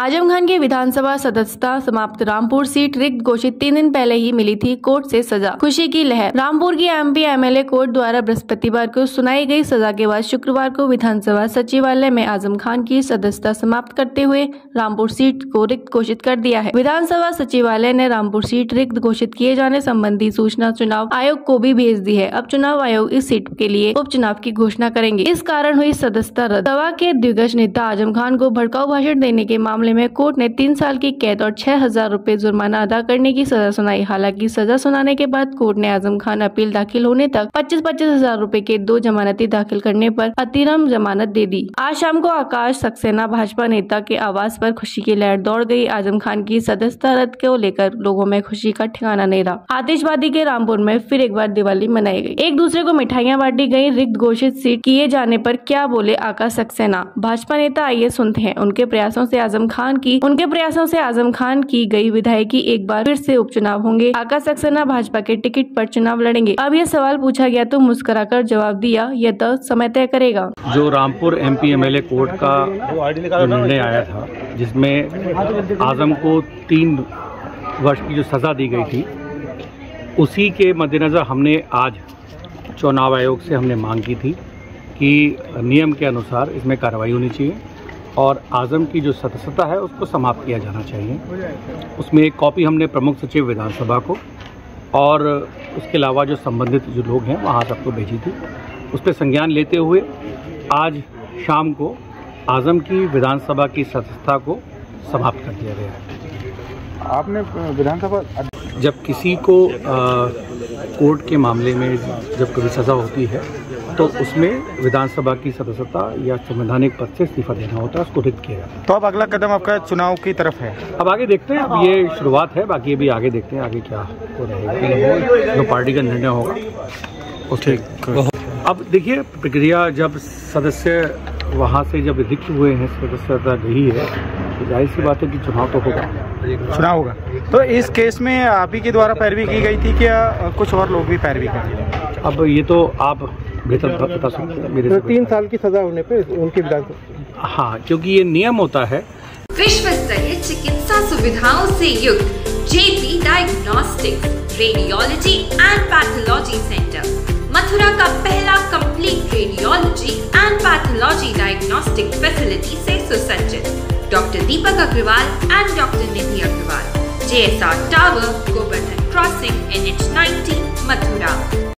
आजम खान की विधानसभा सदस्यता समाप्त। रामपुर सीट रिक्त घोषित 3 दिन पहले ही मिली थी कोर्ट से सजा। खुशी की लहर। रामपुर की एमपी एमएलए कोर्ट द्वारा बृहस्पतिवार को सुनाई गई सजा के बाद शुक्रवार को विधानसभा सचिवालय में आजम खान की सदस्यता समाप्त करते हुए रामपुर सीट को रिक्त घोषित कर दिया है। विधानसभा सचिवालय ने रामपुर सीट रिक्त घोषित किए जाने संबंधी सूचना चुनाव आयोग को भी भेज दी है। अब चुनाव आयोग इस सीट के लिए उपचुनाव की घोषणा करेंगे। इस कारण हुई सदस्यता रद्द। सपा के दिग्गज नेता आजम खान को भड़काऊ भाषण देने के मामले में कोर्ट ने 3 साल की कैद और 6,000 रुपए जुर्माना अदा करने की सजा सुनाई। हालांकि सजा सुनाने के बाद कोर्ट ने आजम खान अपील दाखिल होने तक 25,000 रुपए के 2 जमानती दाखिल करने पर अतिरिक्त जमानत दे दी। आज शाम को आकाश सक्सेना भाजपा नेता के आवास पर खुशी की लहर दौड़ गई। आजम खान की सदस्यता रद्द को लेकर लोगों में खुशी का ठिकाना नहीं रहा। आतिशबाजी के रामपुर में फिर एक बार दिवाली मनाई गई। एक दूसरे को मिठाइयां बांटी गई। रिक्त घोषित सीट किए जाने पर क्या बोले आकाश सक्सेना भाजपा नेता, आइए सुनते हैं। उनके प्रयासों से आजम खान की गई विधायकी एक बार फिर से उपचुनाव होंगे। आकाश सक्सेना भाजपा के टिकट पर चुनाव लड़ेंगे। अब यह सवाल पूछा गया तो मुस्कुराकर जवाब दिया, यह तो समय तय करेगा। जो रामपुर एमपी एमएलए कोर्ट का जो निर्णय आया था, जिसमें आजम को 3 वर्ष की जो सजा दी गई थी, उसी के मद्देनजर हमने आज चुनाव आयोग से हमने मांग की थी कि नियम के अनुसार इसमें कार्रवाई होनी चाहिए और आजम की जो सदस्यता है उसको समाप्त किया जाना चाहिए। उसमें एक कॉपी हमने प्रमुख सचिव विधानसभा को और उसके अलावा जो संबंधित जो लोग हैं वहाँ सबको भेजी थी। उस पर संज्ञान लेते हुए आज शाम को आजम की विधानसभा की सदस्यता को समाप्त कर दिया गया। आपने विधानसभा जब किसी को कोर्ट के मामले में जब कभी सज़ा होती है तो उसमें विधानसभा की सदस्यता या संवैधानिक पद से इस्तीफा देना होता है, उसको रिक्त किया जाता है। तो अब अगला कदम आपका चुनाव की तरफ है। अब आगे देखते हैं, अब ये शुरुआत है, बाकी अभी आगे देखते हैं आगे क्या हो रहेगा, जो पार्टी का निर्णय होगा उसके। अब देखिए, प्रक्रिया जब सदस्य वहाँ से जब रिक्त हुए हैं, सदस्यता गई है, तो जाहिर सी बात है कि चुनाव तो होगा। तो इस केस में आप ही के द्वारा पैरवी की गई थी क्या कुछ और लोग भी पैरवी कर रहे हैं? अब ये तो आप बेहतर बता सकते हैं मेरे से। 3 साल की सजा होने पे उनकी विधानसभा, हाँ, क्योंकि ये नियम होता है। विश्व स्तरीय चिकित्सा सुविधाओं से युक्त JP diagnostics radiology and pathology centre, Mathura का पहला complete radiology and pathology diagnostic facility से सुसज्जित। Doctor Deepak Agarwal and doctor Nidhi Agarwal, JSR tower, Govardhan crossing, NH 90, Mathura.